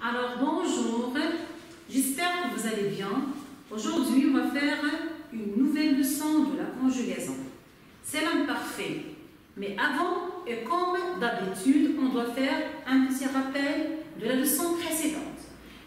Alors bonjour, j'espère que vous allez bien. Aujourd'hui, on va faire une nouvelle leçon de la conjugaison. C'est l'imparfait. Mais avant, et comme d'habitude, on doit faire un petit rappel de la leçon précédente.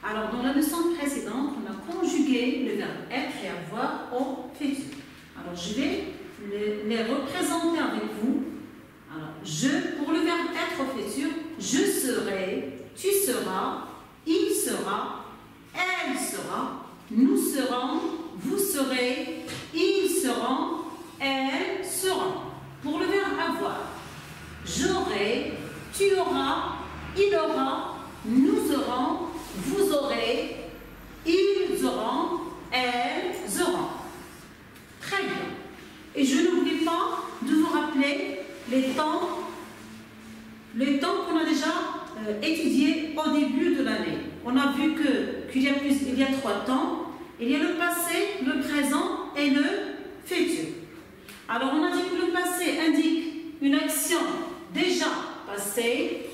Alors dans la leçon précédente, on a conjugué le verbe être et avoir au futur. Alors je vais les représenter avec vous. Alors, pour le verbe être au futur, je serai, tu seras, il sera, elle sera, nous serons, vous serez, ils seront, elles seront. Pour le verbe avoir, j'aurai, tu auras, il aura, nous aurons, vous aurez, ils auront, elles auront. Très bien. Et je n'oublie pas de vous rappeler les temps qu'on a déjà étudiés au début de l'année. On a vu qu'il y a 3 temps. Il y a le passé, le présent et le futur. Alors on a dit que le passé indique une action déjà passée.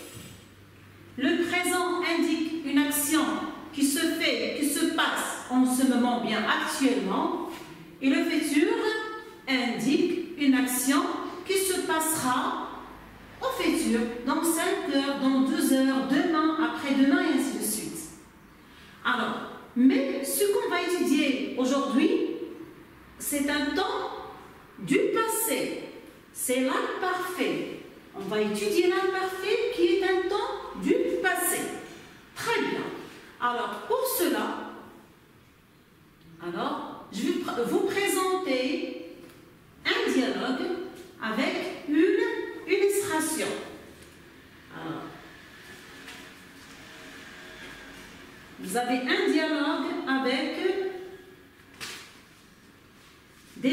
Le présent indique une action qui se fait, qui se passe en ce moment bien actuellement. Et le futur indique une action qui se passera au futur, dans 5 heures, dans 2 heures, demain, après-demain, et ainsi de suite. Alors, mais ce qu'on va étudier aujourd'hui, c'est un temps du passé. C'est l'imparfait. On va étudier l'imparfait qui est un temps du passé. Très bien. Alors, pour cela, je vais vous présenter un dialogue avec une illustration. Alors, vous avez un dialogue avec une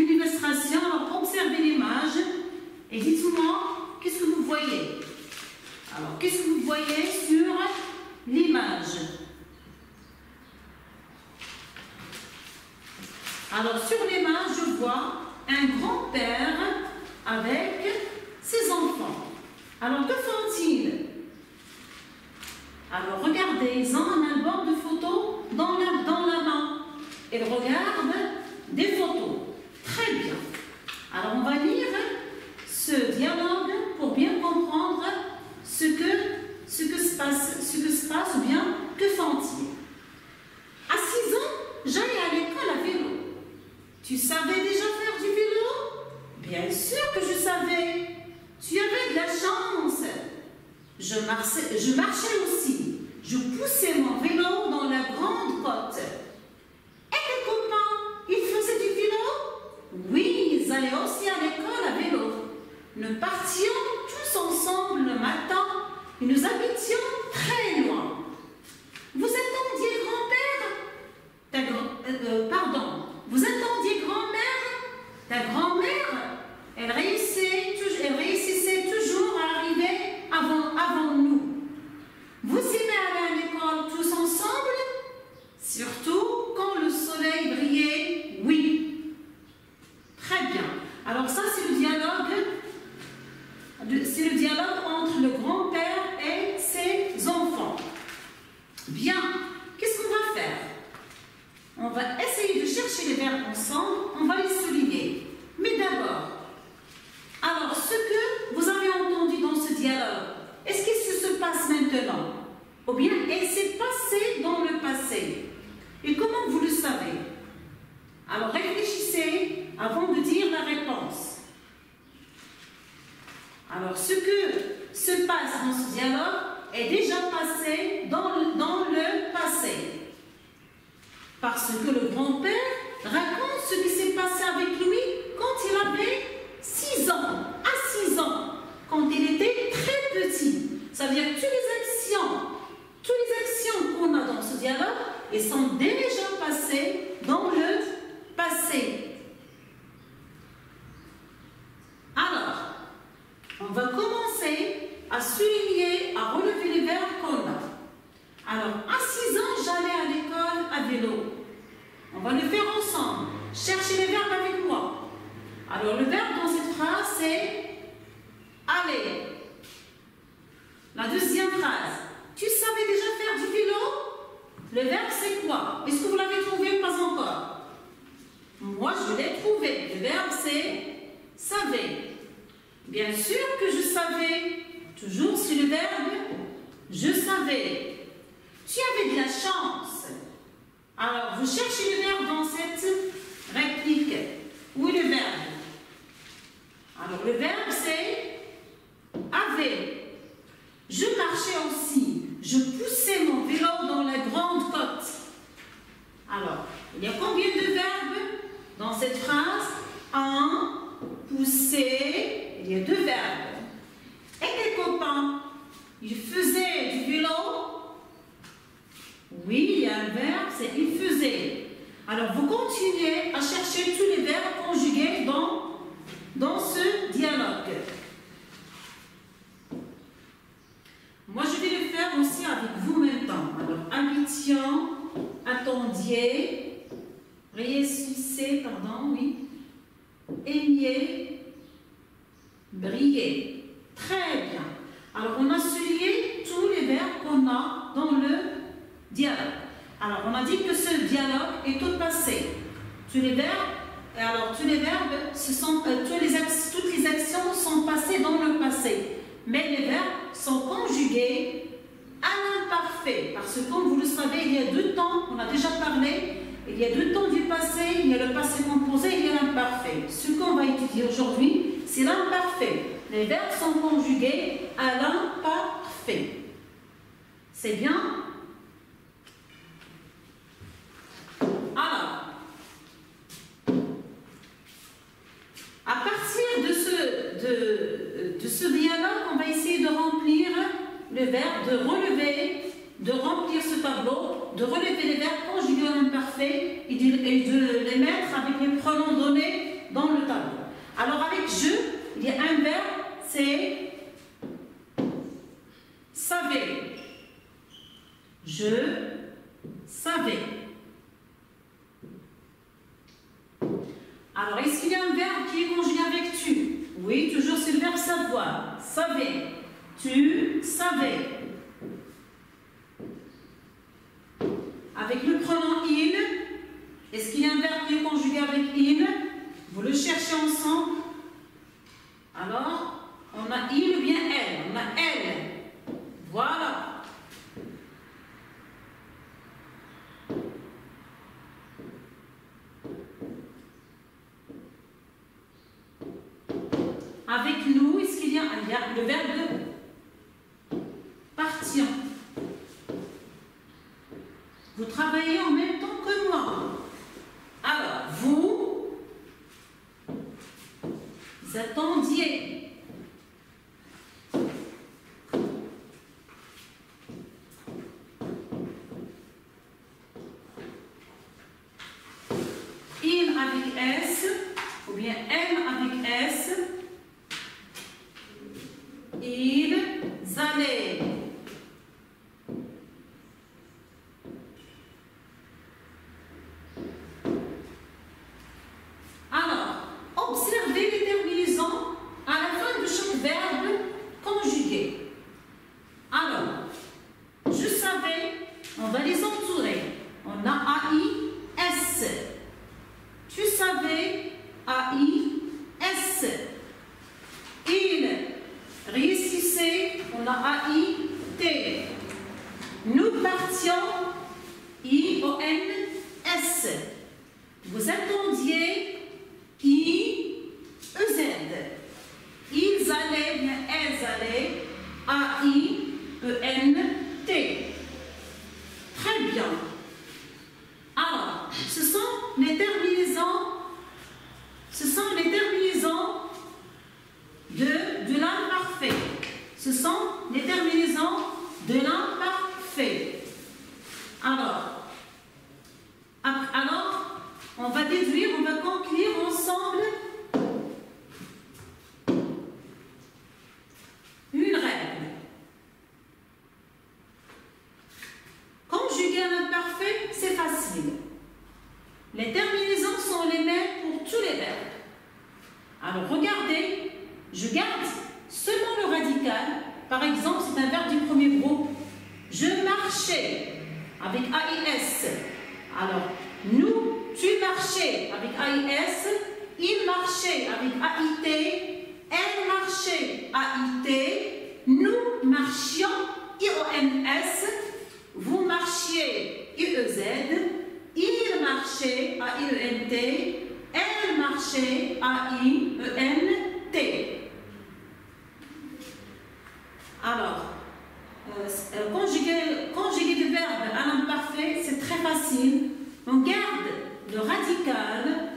illustration. Alors, observez l'image et dites-moi qu'est-ce que vous voyez. Alors, qu'est-ce que vous voyez sur l'image? Alors, sur l'image, je vois un grand-père avec ses enfants. Alors, que font-ils? Alors, regardez, ils ont un album de photos dans la main. Ils regardent des photos. Très bien. Alors, on va lire ce dialogue pour bien comprendre ce que se passe ou bien que font-ils. À 6 ans, j'allais à l'école à vélo. Tu savais déjà faire du vélo? Bien sûr que je savais. Tu avais de la chance. Je marchais aussi. Je poussais mon vélo dans la grande côte. Et tes copains, ils faisaient du vélo? Oui, ils allaient aussi à l'école à vélo. Nous partions tous ensemble le matin et nous habitions très loin. Vous attendiez grand-père? Pardon. Vous attendiez grand-mère? Ta grand-mère, elle réussissait toujours à arriver avant nous. Vous aimez aller à l'école tous ensemble? Surtout quand le soleil brillait? Oui. Très bien. Alors ça, c'est le dialogue entre le grand-père et ses enfants. Bien. Qu'est-ce qu'on va faire? On va essayer de chercher les verbes ensemble, on va les souligner. Mais d'abord, alors ce que vous avez entendu dans ce dialogue, est-ce qu'il se passe maintenant? Ou bien il s'est passé dans le passé? Et comment vous le savez? Alors réfléchissez avant de dire la réponse. Alors ce que se passe dans ce dialogue est déjà passé dans le passé. Parce que le grand-père raconte ce qui s'est passé avec lui quand il avait 6 ans, à 6 ans, quand il était très petit. Ça veut dire que toutes les actions qu'on a dans ce dialogue, elles sont déjà passées dans le passé. Alors, on va commencer à souligner, à relever les verbes qu'on a. Alors, à 6 ans, j'allais à l'école à vélo. On va le faire ensemble. Cherchez les verbes avec moi. Alors, le verbe dans cette phrase, c'est aller. La deuxième phrase. Tu savais déjà faire du Le verbe, c'est quoi? Est-ce que vous l'avez trouvé ou pas encore? Moi, je l'ai trouvé. Le verbe, c'est savait. Bien sûr que je savais. Toujours sur le verbe, je savais. Tu avais de la chance. Alors, vous cherchez le verbe dans cette réplique. Où est le verbe? Alors, le verbe, c'est avait. Je marchais aussi. Je poussais mon vélo dans la grande côte. Alors, il y a combien de verbes dans cette phrase? Un, pousser, il y a deux verbes. Et les copains, ils faisaient du vélo? Oui, il y a un verbe, c'est il faisait. Alors, vous continuez à chercher tous les verbes conjugués dans ce dialogue. Moi, je vais le faire aussi avec vous maintenant. Alors, habitions, attendiez, réussissez, pardon, oui, aimiez, brillez. Très bien. Alors, on a souligné tous les verbes qu'on a dans le dialogue. Alors, on a dit que ce dialogue est au passé. Tous les verbes, toutes les actions sont passées dans le passé. Mais les verbes sont conjugués à l'imparfait. Parce que, comme vous le savez, il y a deux temps, on a déjà parlé, il y a deux temps du passé, il y a le passé composé et il y a l'imparfait. Ce qu'on va étudier aujourd'hui, c'est l'imparfait. Les verbes sont conjugués à l'imparfait. C'est bien? Alors, à partir de ce dialogue, on va essayer de remplir le verbe, de relever, de remplir ce tableau, de relever les verbes conjugués à l'imparfait et de les mettre avec les pronoms donnés dans le tableau. Alors avec je, il y a un verbe, c'est savais. Je savais. Alors, est-ce qu'il y a un verbe qui est conjugué avec tu? Oui, toujours c'est le verbe savoir. Savais. Tu savais. Avec le pronom il, est-ce qu'il y a un verbe qui est conjugué avec il? Vous le cherchez ensemble. Alors, on a il ou bien elle? On a elle. Voilà. Avec nous, est-ce qu'il y a le verbe partir? Vous travaillez en même temps que moi. Alors, vous attendiez. Il avec S, ou bien elle avec S. Ils allaient. Alors, observez les terminaisons à la fin de chaque verbe conjugué. Alors, je savais, on va les entourer. On a A-I-S. Tu savais, A-I-S. Il réussissait, on a A-I-T. Nous partions, I-O-N-S. Vous attendiez, I-E-Z. Ils allaient, bien elles allaient, A-I-E-N-T. Très bien. Alors, ce sont les terminaisons de l'imparfait. Ce sont les terminaisons de l'imparfait. Alors, on va déduire, on va conclure ensemble une règle. Conjuguer l'imparfait, c'est facile. Les terminaisons sont les mêmes pour tous les verbes. Alors, regardez, je garde seulement le radical. Par exemple, c'est un verbe du premier groupe. Je marchais. avec AIS. Alors, nous, tu marchais avec AIS, il marchait avec AIT, elle marchait AIT, nous marchions IONS, vous marchiez IEZ, il marchait AIENT, elle marchait AIENT. Alors, conjuguer du verbe à l'imparfait, c'est très facile. On garde le radical.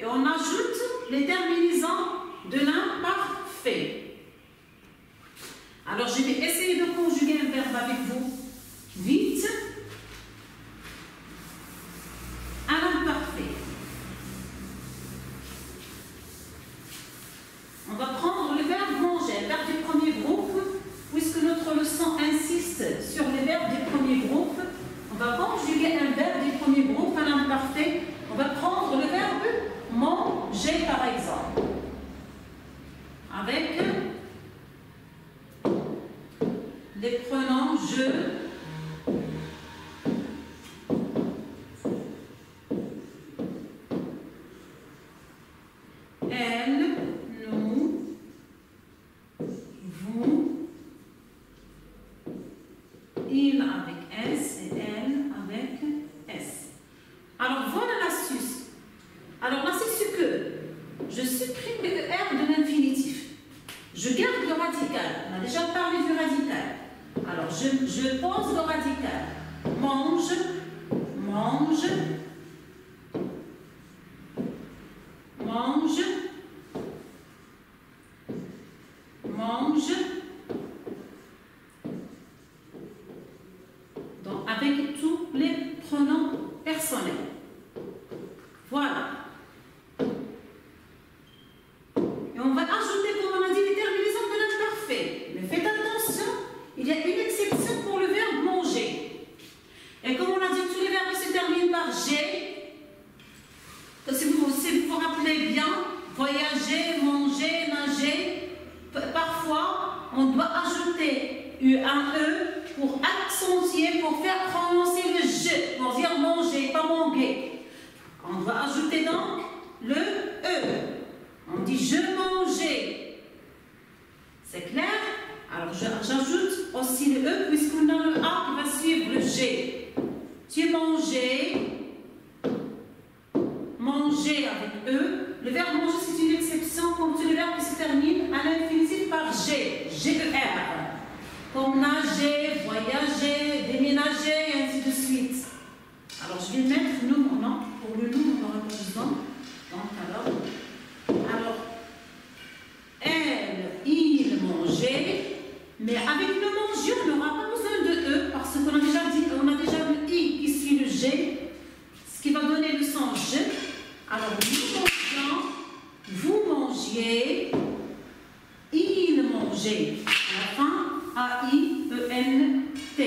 Et on ajoute les terminaisons de l'imparfait. Alors, je vais essayer de conjuguer le verbe avec vous vite à l'imparfait. On va prendre le verbe manger, le verbe du premier groupe, puisque notre leçon insiste sur les verbes du premier groupe. On va conjuguer un verbe du premier groupe à l'imparfait. On va prendre le verbe manger par exemple, avec les pronoms je, elle, nous, vous, il avec S et elle avec S. Alors voilà l'astuce. Alors l'astuce c'est que je supprime le ER de l'infinitif. Je garde le radical. On a déjà parlé du radical. Alors je pose le radical. Mange, mange, mange, mange. Donc avec tous les pronoms personnels. Voilà. Et on va ajouter, comme on a dit, les terminaisons de l'imparfait. Mais faites attention, il y a une exception pour le verbe manger. Et comme on a dit, tous les verbes se terminent par G. Si vous vous rappelez bien, voyager, manger, nager, parfois on doit ajouter un E pour accentuer, pour faire prononcer le G, pour dire manger, pas manger. On doit ajouter donc le E. On dit je mangeais. C'est clair? Alors j'ajoute aussi le E puisqu'on a le A qui va suivre le G. Tu mangeais. Manger avec E. Le verbe manger c'est une exception comme tous les verbes qui se terminent à l'infinitif par G. G-E-R. Comme nager, voyager, déménager et ainsi de suite. Alors je vais mettre nous, non, pour le nous on n'aura pas besoin. Donc alors, elle, il mangeait, mais avec le manger on n'aura pas besoin de E parce qu'on a déjà dit, on a déjà le I qui suit le G, ce qui va donner le son G. Alors nous mangeons, vous mangiez, il mangeait. À la fin, A-I-E-N-T.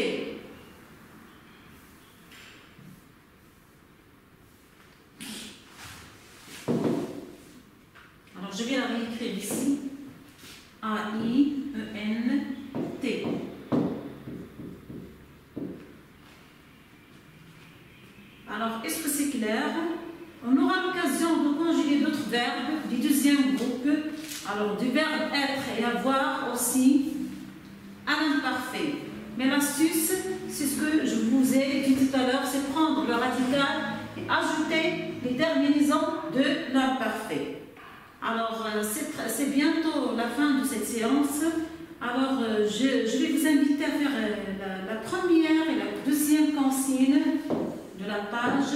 Alors je vais la réécrire ici. A-I-E-N-T. Alors, est-ce que c'est clair? On aura l'occasion de conjuguer d'autres verbes du deuxième groupe. Alors, du verbe être et avoir aussi à l'imparfait. Mais l'astuce, c'est ce que je vous ai dit tout à l'heure, c'est prendre le radical et ajouter les terminaisons de l'imparfait. Alors, c'est bientôt la fin de cette séance. Alors, je vais vous inviter à faire la première et la deuxième consigne de la page